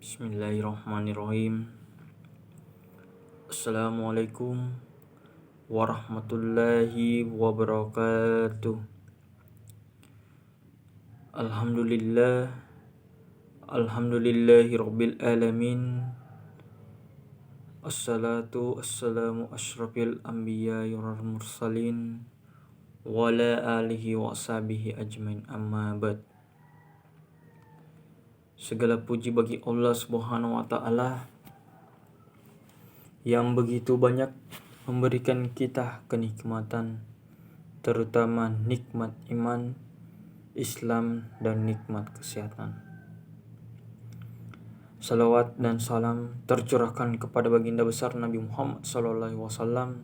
Bismillahirrahmanirrahim. Assalamualaikum warahmatullahi wabarakatuh. Alhamdulillahi rabbil alamin. Assalatu wassalamu asyrafil anbiya'i wal mursalin wa ala alihi wa ashabihi ajmain, amma ba'd. Segala puji bagi Allah Subhanahu wa taala yang begitu banyak memberikan kita kenikmatan, terutama nikmat iman, Islam, dan nikmat kesehatan. Salawat dan salam tercurahkan kepada baginda besar Nabi Muhammad SAW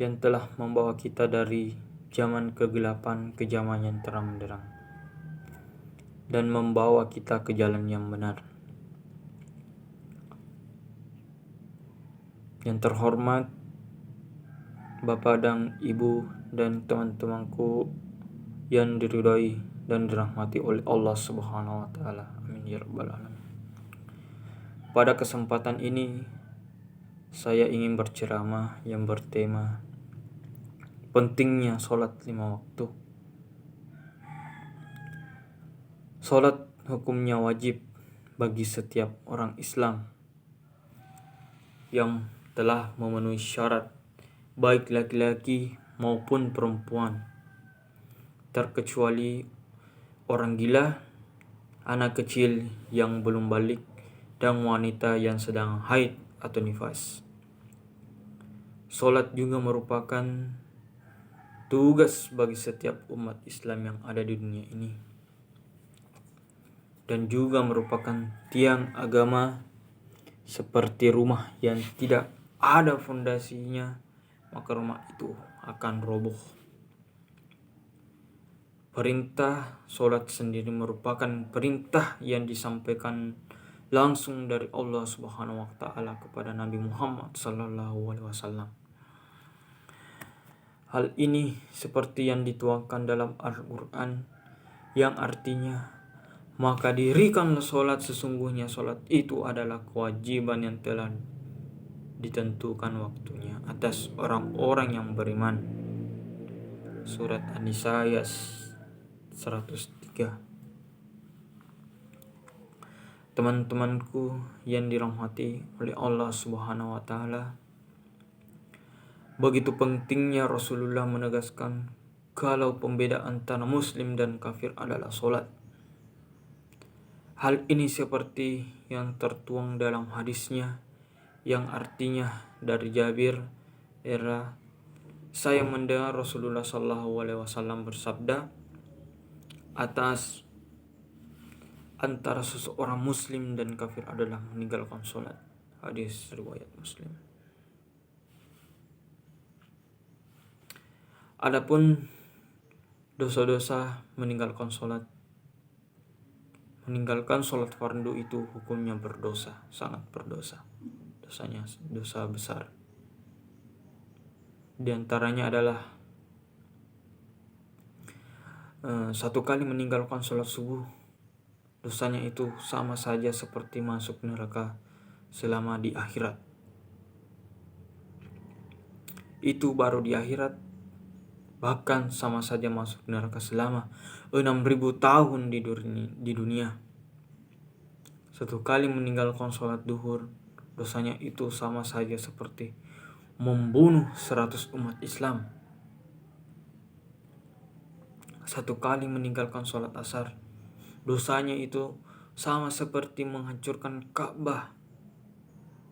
yang telah membawa kita dari zaman kegelapan ke zaman yang terang benderang dan membawa kita ke jalan yang benar. Yang terhormat Bapak dan Ibu dan teman-temanku yang diridhai dan dirahmati oleh Allah Subhanahu wa taala. Amin ya rabbal alamin. Pada kesempatan ini saya ingin berceramah yang bertema pentingnya sholat 5 waktu. Sholat hukumnya wajib bagi setiap orang Islam yang telah memenuhi syarat, baik laki-laki maupun perempuan, terkecuali orang gila, anak kecil yang belum balik, dan wanita yang sedang haid atau nifas. Sholat juga merupakan tugas bagi setiap umat Islam yang ada di dunia ini, dan juga merupakan tiang agama. Seperti rumah yang tidak ada fondasinya, maka rumah itu akan roboh. Perintah sholat sendiri merupakan perintah yang disampaikan langsung dari Allah Subhanahu wa taala kepada Nabi Muhammad SAW. Hal ini seperti yang dituangkan dalam Al-Quran, yang artinya, maka dirikanlah sholat, sesungguhnya sholat itu adalah kewajiban yang telah ditentukan waktunya atas orang-orang yang beriman. Surat An-Nisa ayat 103. Teman-temanku yang dirahmati oleh Allah Subhanahu wa taala, begitu pentingnya Rasulullah menegaskan kalau pembeda antara muslim dan kafir adalah sholat. Hal ini seperti yang tertuang dalam hadisnya, yang artinya dari Jabir, saya mendengar Rasulullah SAW bersabda, atas antara seseorang muslim dan kafir adalah meninggalkan sholat. Hadis riwayat Muslim. Adapun dosa-dosa meninggalkan sholat fardu itu hukumnya berdosa, sangat berdosa. Dosanya dosa besar. Di antaranya adalah satu kali meninggalkan sholat subuh, dosanya itu sama saja seperti masuk neraka selama di akhirat. Itu baru di akhirat, bahkan sama saja masuk neraka selama 6.000 tahun di dunia. Satu kali meninggalkan sholat duhur, dosanya itu sama saja seperti membunuh 100 umat Islam. Satu kali meninggalkan sholat asar, dosanya itu sama seperti menghancurkan Ka'bah.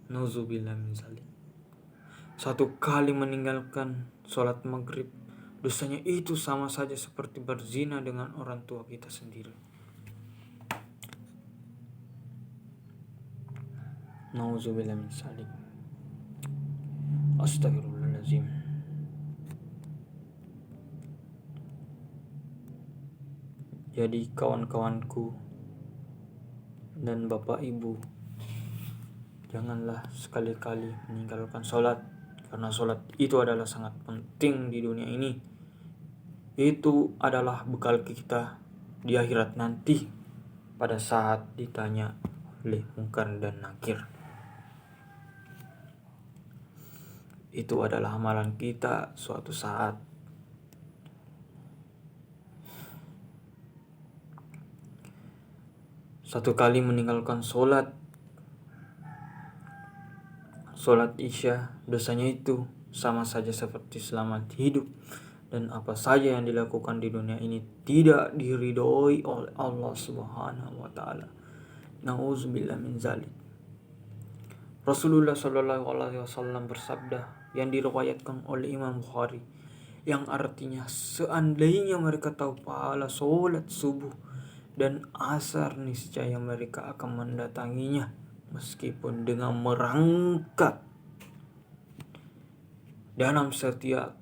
Nauzubillah min dzalik. Satu kali meninggalkan sholat maghrib, dosanya itu sama saja seperti berzina dengan orang tua kita sendiri. Nauzubillah min dzalik. Astagfirullahaladzim. Jadi kawan-kawanku dan bapak ibu, janganlah sekali-kali meninggalkan sholat, karena sholat itu adalah sangat penting di dunia ini. Itu adalah bekal kita di akhirat nanti pada saat ditanya oleh mungkar dan nakir. Itu adalah amalan kita suatu saat. Satu kali meninggalkan sholat isya, dosanya itu sama saja seperti selamat hidup, dan apa saja yang dilakukan di dunia ini tidak diridhoi oleh Allah Subhanahu wa taala. Nauzubillah min zalik. Rasulullah Shallallahu alaihi wasallam bersabda yang diriwayatkan oleh Imam Bukhari, yang artinya seandainya mereka tahu pahala sholat subuh dan asar, niscaya mereka akan mendatanginya meskipun dengan merangkak. Dalam setiap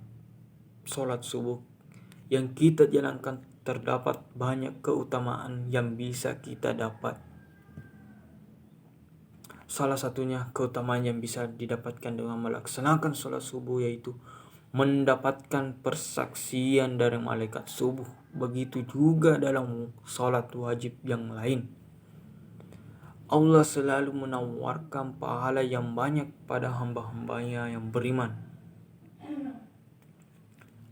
sholat subuh yang kita jalankan terdapat banyak keutamaan yang bisa kita dapat. Salah satunya keutamaan yang bisa didapatkan dengan melaksanakan sholat subuh yaitu mendapatkan persaksian dari malaikat subuh. Begitu juga dalam sholat wajib yang lain. Allah selalu menawarkan pahala yang banyak pada hamba-hambanya yang beriman.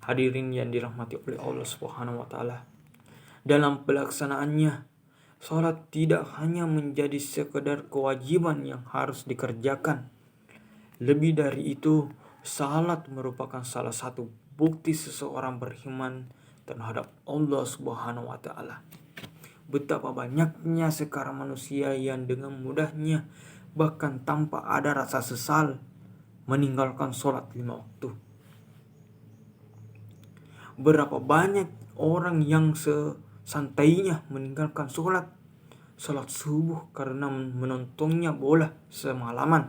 Hadirin yang dirahmati oleh Allah Subhanahu wa taala, dalam pelaksanaannya, sholat tidak hanya menjadi sekedar kewajiban yang harus dikerjakan. Lebih dari itu, salat merupakan salah satu bukti seseorang beriman terhadap Allah Subhanahu wa taala. Betapa banyaknya sekarang manusia yang dengan mudahnya, bahkan tanpa ada rasa sesal, meninggalkan sholat 5 waktu. Berapa banyak orang yang sesantainya meninggalkan sholat subuh karena menontonnya bola semalaman.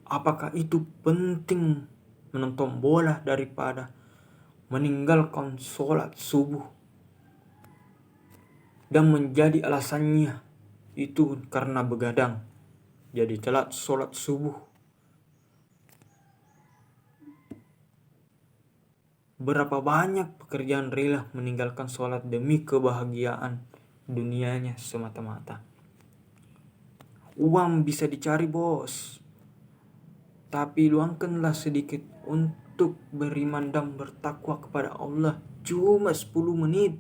Apakah itu penting menonton bola daripada meninggalkan sholat subuh? Dan menjadi alasannya itu karena begadang, jadi telat sholat subuh. Berapa banyak pekerjaan rela meninggalkan sholat demi kebahagiaan dunianya semata-mata. Uang bisa dicari bos, tapi luangkanlah sedikit untuk beriman dan bertakwa kepada Allah. Cuma 10 menit,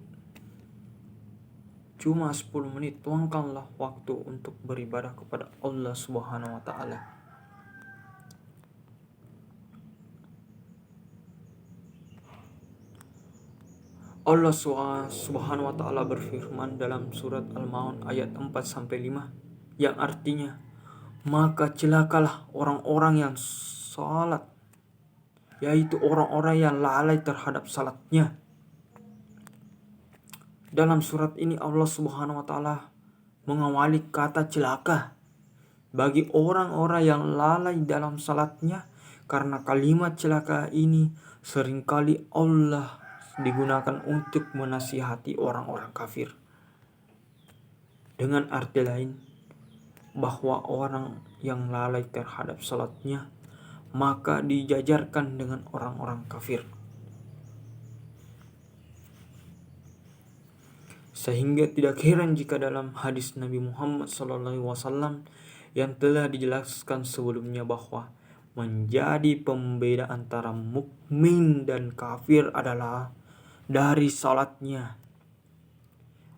tuangkanlah waktu untuk beribadah kepada Allah Subhanahu wa taala. Allah Subhanahu wa taala berfirman dalam surat Al-Maun ayat 4-5 yang artinya, maka celakalah orang-orang yang salat, yaitu orang-orang yang lalai terhadap salatnya. Dalam surat ini Allah Subhanahu wa taala mengawali kata celaka bagi orang-orang yang lalai dalam salatnya, karena kalimat celaka ini seringkali Allah digunakan untuk menasihati orang-orang kafir. Dengan arti lain, bahwa orang yang lalai terhadap salatnya maka dijajarkan dengan orang-orang kafir. Sehingga tidak heran jika dalam hadis Nabi Muhammad SAW yang telah dijelaskan sebelumnya bahwa menjadi pembeda antara mukmin dan kafir adalah dari salatnya.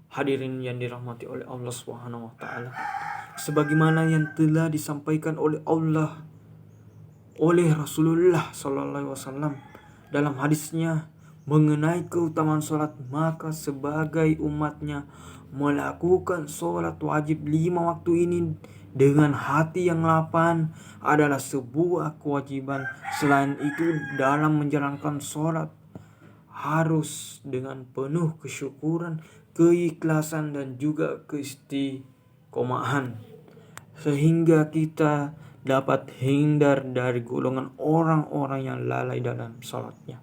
Hadirin yang dirahmati oleh Allah Subhanahu wa taala, sebagaimana yang telah disampaikan oleh Allah oleh Rasulullah sallallahu alaihi wasallam dalam hadisnya mengenai keutamaan salat, maka sebagai umatnya melakukan salat wajib 5 waktu ini dengan hati yang lapang adalah sebuah kewajiban. Selain itu, dalam menjalankan salat harus dengan penuh kesyukuran, keikhlasan dan juga keistiqomahan, sehingga kita dapat hindar dari golongan orang-orang yang lalai dalam salatnya.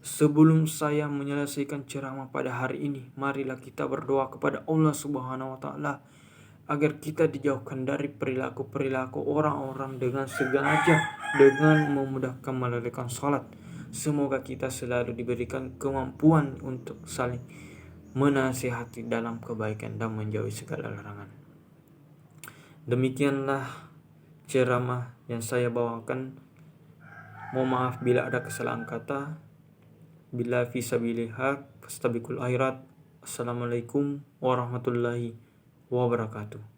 Sebelum saya menyelesaikan ceramah pada hari ini, marilah kita berdoa kepada Allah Subhanahu wa taala agar kita dijauhkan dari perilaku-perilaku orang-orang dengan sengaja dengan memudahkan melalaikan salat. Semoga kita selalu diberikan kemampuan untuk saling menasihati dalam kebaikan dan menjauhi segala larangan. Demikianlah ceramah yang saya bawakan. Mohon maaf bila ada kesalahan kata. Bila fisabilillah haq fastabiqul khairat. Assalamualaikum warahmatullahi wabarakatuh.